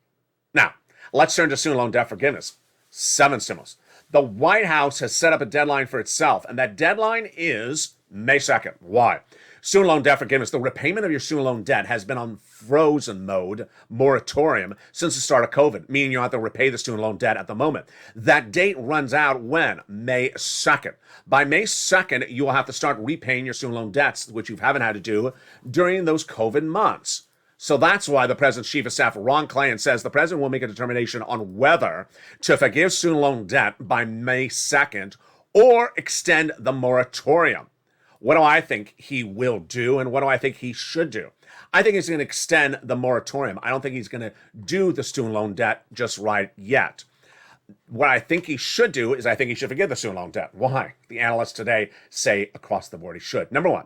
Now, let's turn to student loan debt forgiveness. 7 stimulus. The White House has set up a deadline for itself, and that deadline is May 2nd. Why? Student loan debt forgiveness. The repayment of your student loan debt has been on frozen mode, moratorium, since the start of COVID, meaning you have to repay the student loan debt at the moment. That date runs out when? May 2nd. By May 2nd, you will have to start repaying your student loan debts, which you haven't had to do during those COVID months. So that's why the President's Chief of Staff, Ron Klain, says the President will make a determination on whether to forgive student loan debt by May 2nd or extend the moratorium. What do I think he will do, and what do I think he should do? I think he's going to extend the moratorium. I don't think he's going to do the student loan debt just right yet. What I think he should do is I think he should forgive the student loan debt. Why? The analysts today say across the board he should. Number 1,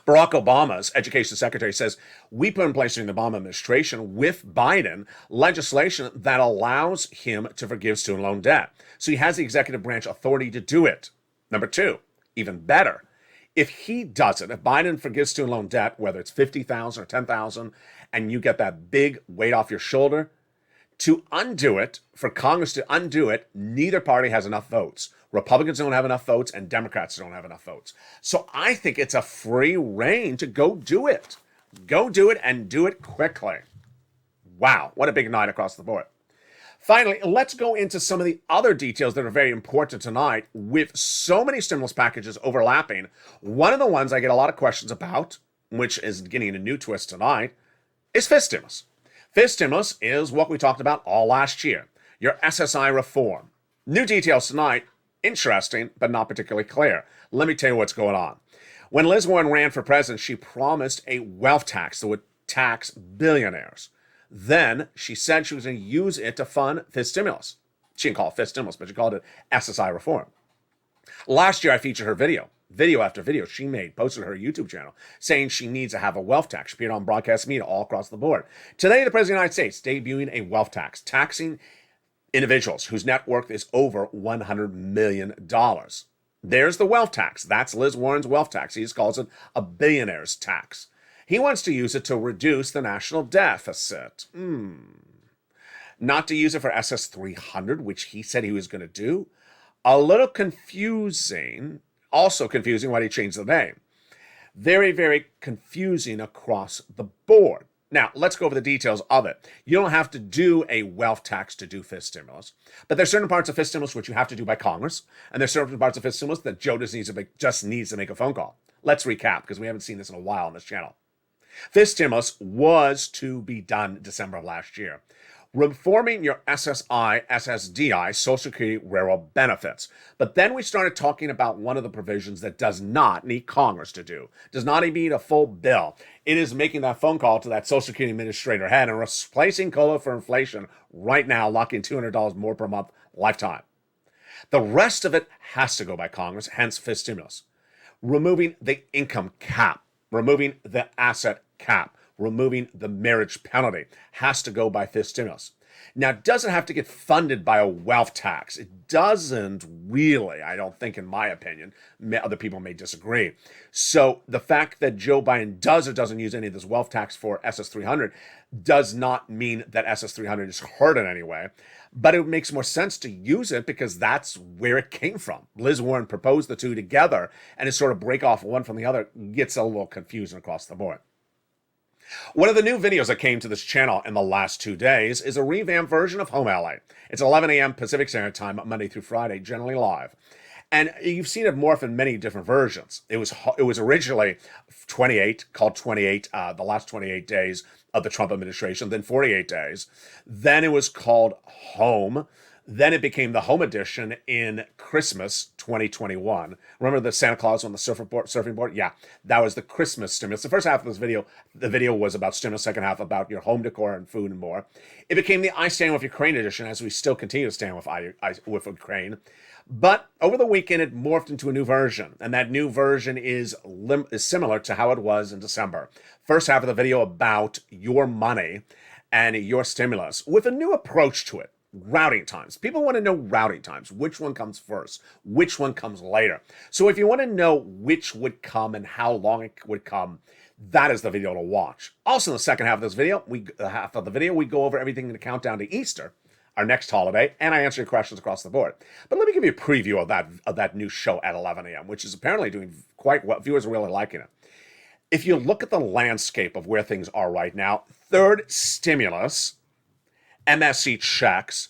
Barack Obama's education secretary says we put in place during the Obama administration with Biden legislation that allows him to forgive student loan debt. So he has the executive branch authority to do it. Number 2, even better, if he does it, if Biden forgives student loan debt, whether it's $50,000 or $10,000, and you get that big weight off your shoulder, to undo it, for Congress to undo it, neither party has enough votes. Republicans don't have enough votes, and Democrats don't have enough votes. So I think it's a free rein to go do it. Go do it and do it quickly. Wow, what a big night across the board. Finally, let's go into some of the other details that are very important tonight. With so many stimulus packages overlapping, one of the ones I get a lot of questions about, which is getting a new twist tonight, is fifth stimulus. Fifth stimulus is what we talked about all last year, your SSI reform. New details tonight, interesting, but not particularly clear. Let me tell you what's going on. When Liz Warren ran for president, she promised a wealth tax that would tax billionaires. Then she said she was going to use it to fund fifth stimulus. She didn't call it fifth stimulus, but she called it SSI reform. Last year, I featured her video after video she made, posted on her YouTube channel, saying she needs to have a wealth tax. She appeared on broadcast media all across the board. Today, the President of the United States debuting a wealth tax, taxing individuals whose net worth is over $100 million. There's the wealth tax. That's Liz Warren's wealth tax. He just calls it a billionaire's tax. He wants to use it to reduce the national deficit. Not to use it for SS 300, which he said he was going to do. A little confusing. Also confusing why he changed the name. Very, very confusing across the board. Now, let's go over the details of it. You don't have to do a wealth tax to do fifth stimulus, but there's certain parts of fifth stimulus which you have to do by Congress, and there's certain parts of fifth stimulus that Joe just needs to make a phone call. Let's recap, because we haven't seen this in a while on this channel. Fifth stimulus was to be done December of last year. Reforming your SSI, SSDI, Social Security Railroad benefits. But then we started talking about one of the provisions that does not need Congress to do, does not need a full bill. It is making that phone call to that Social Security administrator head and replacing COLA for inflation right now, locking $200 more per month, lifetime. The rest of it has to go by Congress, hence fifth stimulus. Removing the income cap, removing the asset cap, removing the marriage penalty has to go by fifth stimulus. Now, it doesn't have to get funded by a wealth tax. It doesn't really, I don't think, in my opinion. Other people may disagree. So the fact that Joe Biden does or doesn't use any of this wealth tax for SS 300 does not mean that SS 300 is hurt in any way. But it makes more sense to use it because that's where it came from. Liz Warren proposed the two together, and to sort of break off one from the other gets a little confusing across the board. One of the new videos that came to this channel in the last 2 days is a revamped version of Home LA. It's 11 a.m. Pacific Standard Time, Monday through Friday, generally live. And you've seen it morph in many different versions. It was originally 28, called 28, the last 28 days of the Trump administration, then 48 days. Then it was called Home. Then it became the Home Edition in Christmas 2021. Remember the Santa Claus on the surfing board? Yeah, that was the Christmas stimulus. The first half of this video, the video was about stimulus, second half about your home decor and food and more. It became the I Stand With Ukraine edition, as we still continue to stand with Ukraine. But over the weekend, it morphed into a new version, and that new version is similar to how it was in December. First half of the video about your money and your stimulus with a new approach to it. Routing times. People want to know routing times. Which one comes first? Which one comes later? So if you want to know which would come and how long it would come, that is the video to watch. Also, in the second half of this video, we go over everything in the countdown to Easter, our next holiday, and I answer your questions across the board. But let me give you a preview of that new show at 11 a.m., which is apparently doing quite well. Viewers are really liking it. If you look at the landscape of where things are right now, third stimulus, MSC checks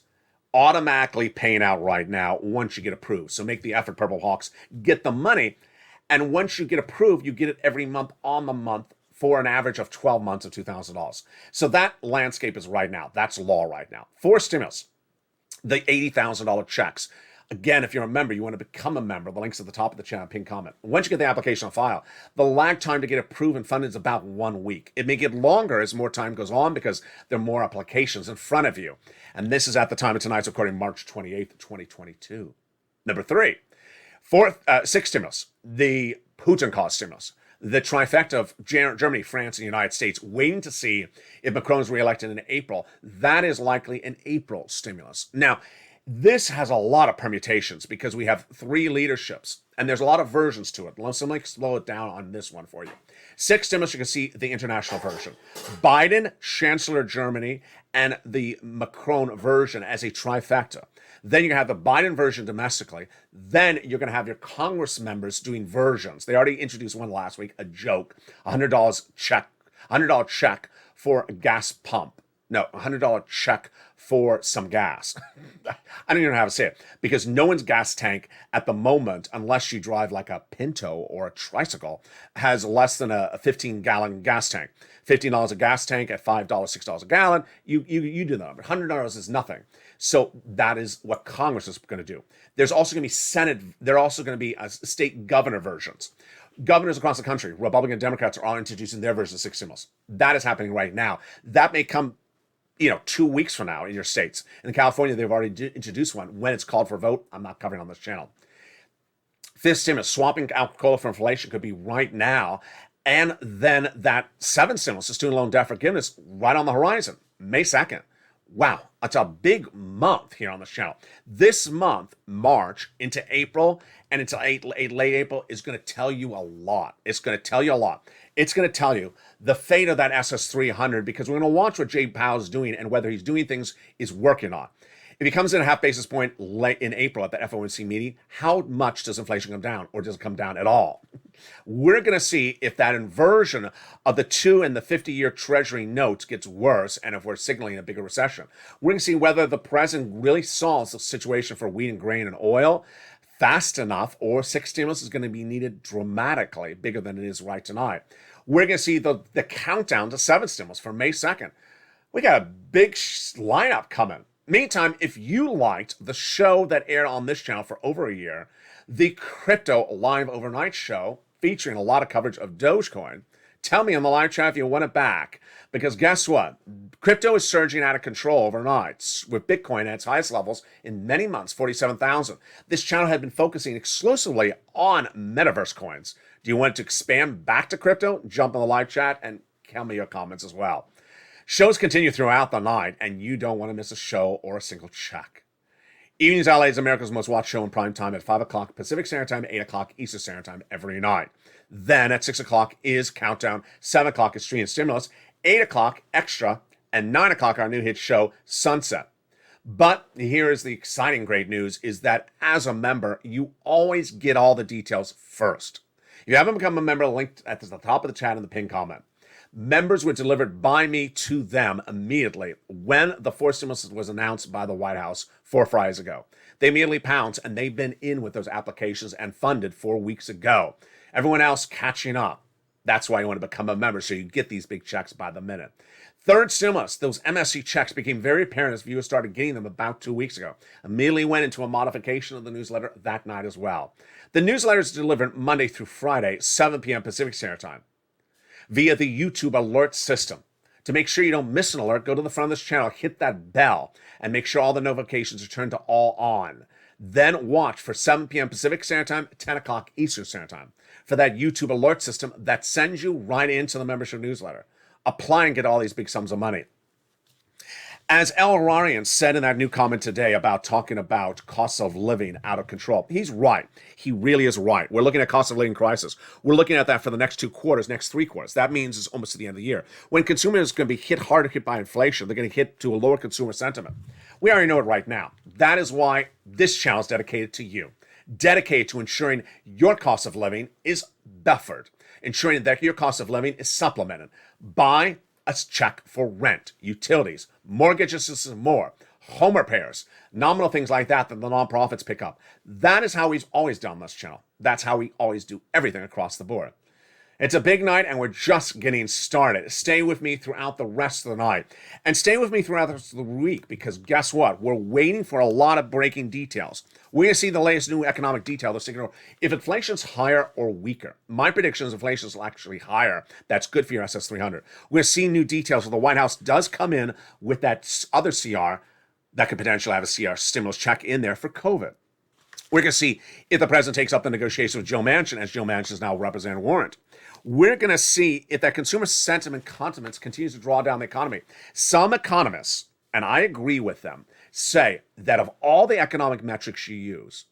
automatically paying out right now once you get approved. So make the effort, Purple Hawks, get the money. And once you get approved, you get it every month on the month for an average of 12 months of $2,000. So that landscape is right now. That's law right now. For stimulus, the $80,000 checks. Again, if you're a member, you want to become a member. The link's at the top of the channel, pin comment. Once you get the application on file, the lag time to get approved and funded is about 1 week. It may get longer as more time goes on because there are more applications in front of you. And this is at the time of tonight's recording, March 28th, 2022. Number 3, sixth stimulus, the Putin caused stimulus. The trifecta of Germany, France, and the United States, waiting to see if Macron is reelected in April. That is likely an April stimulus. Now, this has a lot of permutations because we have 3 leaderships and there's a lot of versions to it. Let me slow it down on this one for you. Sixth stimulus, you can see the international version. Biden, Chancellor Germany, and the Macron version as a trifecta. Then you have the Biden version domestically. Then you're going to have your Congress members doing versions. They already introduced one last week, a joke, $100 check for a gas pump. No, $100 check for some gas. I don't even know how to say it, because no one's gas tank at the moment, unless you drive like a Pinto or a tricycle, has less than a 15-gallon gas tank. $15 a gas tank at $5, $6 a gallon. You do the number. $100 is nothing. So that is what Congress is going to do. There's also going to be Senate. There are also going to be state governor versions. Governors across the country, Republican and Democrats, are all introducing their version of six stimulus. That is happening right now. That may come 2 weeks from now in your states. In California, they've already introduced one. When it's called for a vote, I'm not covering on this channel. Fifth stimulus, swapping out COLA for inflation, could be right now. And then that seventh stimulus, the student loan debt forgiveness, right on the horizon, May 2nd. Wow, it's a big month here on this channel. This month, March into April and into late April, is going to tell you a lot. It's going to tell you a lot. It's going to tell you the fate of that SS300, because we're going to watch what Jay Powell's doing and whether he's doing things he's working on. If he comes in a half basis point late in April at the FOMC meeting, how much does inflation come down, or does it come down at all? We're going to see if that inversion of the 2 and the 50-year Treasury notes gets worse, and if we're signaling a bigger recession. We're going to see whether the president really solves the situation for wheat and grain and oil fast enough, or six stimulus is going to be needed dramatically bigger than it is right tonight. We're going to see the countdown to seven stimulus for May 2nd. We got a big lineup coming. Meantime, if you liked the show that aired on this channel for over a year, the Crypto Live Overnight Show, featuring a lot of coverage of Dogecoin, tell me in the live chat if you want it back. Because guess what? Crypto is surging out of control overnight, with Bitcoin at its highest levels in many months, 47,000. This channel had been focusing exclusively on metaverse coins. Do you want to expand back to crypto? Jump in the live chat and tell me your comments as well. Shows continue throughout the night, and you don't want to miss a show or a single check. Evenings LA is America's most watched show in prime time at 5 o'clock Pacific Standard Time, 8 o'clock Eastern Standard Time every night. Then at 6 o'clock is Countdown, 7 o'clock is Street and Stimulus, 8 o'clock Extra, and 9 o'clock our new hit show, Sunset. But here is the exciting great news, is that as a member, you always get all the details first. If you haven't become a member, linked at the top of the chat in the pinned comment. Members were delivered by me to them immediately when the fourth stimulus was announced by the White House 4 Fridays ago. They immediately pounced, and they've been in with those applications and funded 4 weeks ago. Everyone else catching up. That's why you want to become a member, so you get these big checks by the minute. Third stimulus, those MSC checks became very apparent as viewers started getting them about 2 weeks ago. Immediately went into a modification of the newsletter that night as well. The newsletter is delivered Monday through Friday, 7 p.m. Pacific Standard Time, via the YouTube alert system. To make sure you don't miss an alert, go to the front of this channel, hit that bell, and make sure all the notifications are turned to all on. Then watch for 7 p.m. Pacific Standard Time, 10 o'clock Eastern Standard Time for that YouTube alert system that sends you right into the membership newsletter. Apply and get all these big sums of money. As El Rarian said in that new comment today about talking about costs of living out of control, he's right. He really is right. We're looking at cost of living crisis. We're looking at that for the next 2 quarters, next 3 quarters. That means it's almost to the end of the year. When consumers are going to be harder hit by inflation, they're going to hit to a lower consumer sentiment. We already know it right now. That is why this channel is dedicated to you. Dedicated to ensuring your cost of living is buffered. Ensuring that your cost of living is supplemented by a check for rent, utilities, mortgages, and more, home repairs, nominal things like that the nonprofits pick up. That is how we've always done this channel. That's how we always do everything across the board. It's a big night, and we're just getting started. Stay with me throughout the rest of the night. And stay with me throughout the rest of the week, because guess what? We're waiting for a lot of breaking details. We're going to see the latest new economic detail to signal if inflation's higher or weaker. My prediction is inflation is actually higher. That's good for your SS300. We're going to see new details. So the White House does come in with that other CR that could potentially have a CR stimulus check in there for COVID. We're going to see if the president takes up the negotiation with Joe Manchin, as Joe Manchin is now Representative Warrant. We're going to see if that consumer sentiment confidence continues to draw down the economy. Some economists, and I agree with them, say that of all the economic metrics you use,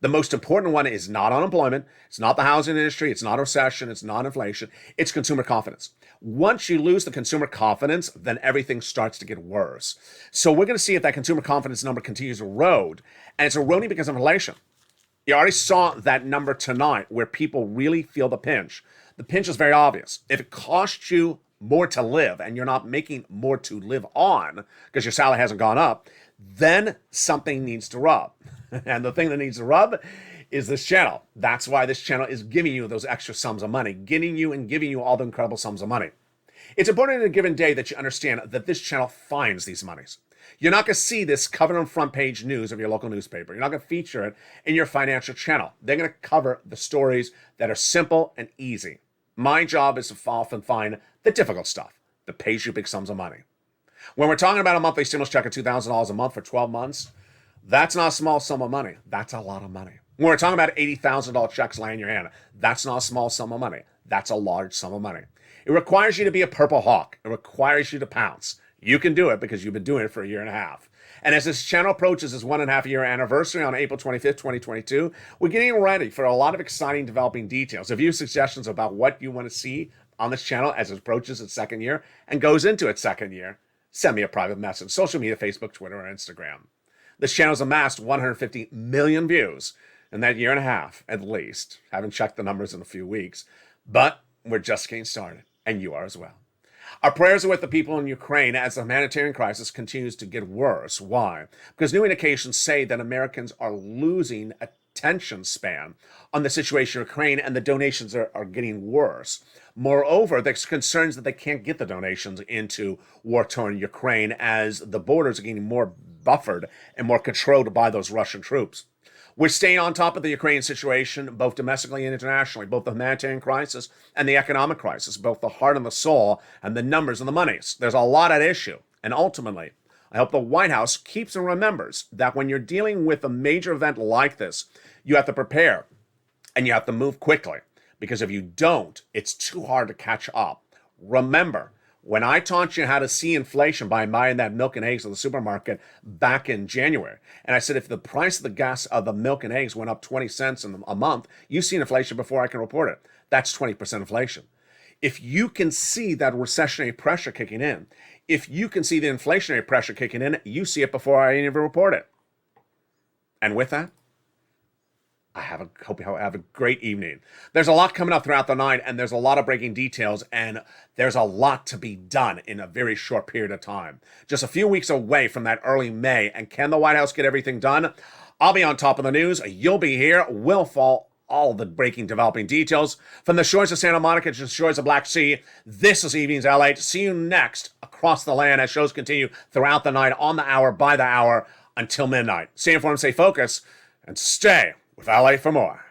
the most important one is not unemployment, it's not the housing industry, it's not recession, it's not inflation, it's consumer confidence. Once you lose the consumer confidence, then everything starts to get worse. So we're going to see if that consumer confidence number continues to erode, and it's eroding because of inflation. You already saw that number tonight where people really feel the pinch. The pinch is very obvious. If it costs you more to live and you're not making more to live on because your salary hasn't gone up, then something needs to rub. And the thing that needs to rub is this channel. That's why this channel is giving you those extra sums of money, getting you and giving you all the incredible sums of money. It's important in a given day that you understand that this channel finds these monies. You're not going to see this covered on front page news of your local newspaper. You're not going to feature it in your financial channel. They're going to cover the stories that are simple and easy. My job is to often find the difficult stuff that pays you big sums of money. When we're talking about a monthly stimulus check of $2,000 a month for 12 months, that's not a small sum of money. That's a lot of money. When we're talking about $80,000 checks laying in your hand, that's not a small sum of money. That's a large sum of money. It requires you to be a purple hawk. It requires you to pounce. You can do it because you've been doing it for a year and a half. And as this channel approaches its 1.5 year anniversary on April 25th, 2022, we're getting ready for a lot of exciting developing details. If you have suggestions about what you want to see on this channel as it approaches its second year and goes into its second year, send me a private message. Social media, Facebook, Twitter, or Instagram. This channel's amassed 150 million views in that year and a half, at least. Haven't checked the numbers in a few weeks, but we're just getting started, and you are as well. Our prayers are with the people in Ukraine as the humanitarian crisis continues to get worse. Why? Because new indications say that Americans are losing attention span on the situation in Ukraine, and the donations are getting worse. Moreover, there's concerns that they can't get the donations into war-torn Ukraine as the borders are getting more buffered and more controlled by those Russian troops. We're staying on top of the Ukrainian situation, both domestically and internationally, both the humanitarian crisis and the economic crisis, both the heart and the soul, and the numbers and the monies. There's a lot at issue. And ultimately, I hope the White House keeps and remembers that when you're dealing with a major event like this, you have to prepare and you have to move quickly. Because if you don't, it's too hard to catch up. Remember, when I taught you how to see inflation by buying that milk and eggs at the supermarket back in January, and I said if the price of the gas of the milk and eggs went up 20 cents a month, you've seen inflation before I can report it. That's 20% inflation. If you can see that recessionary pressure kicking in, if you can see the inflationary pressure kicking in, you see it before I even report it. And with that, I hope you have a great evening. There's a lot coming up throughout the night, and there's a lot of breaking details, and there's a lot to be done in a very short period of time. Just a few weeks away from that early May, and can the White House get everything done? I'll be on top of the news. You'll be here. We'll follow all the breaking, developing details from the shores of Santa Monica to the shores of Black Sea. This is Evenings LA. See you next across the land as shows continue throughout the night, on the hour, by the hour, until midnight. Stay informed, stay focused, and stay with LA for more.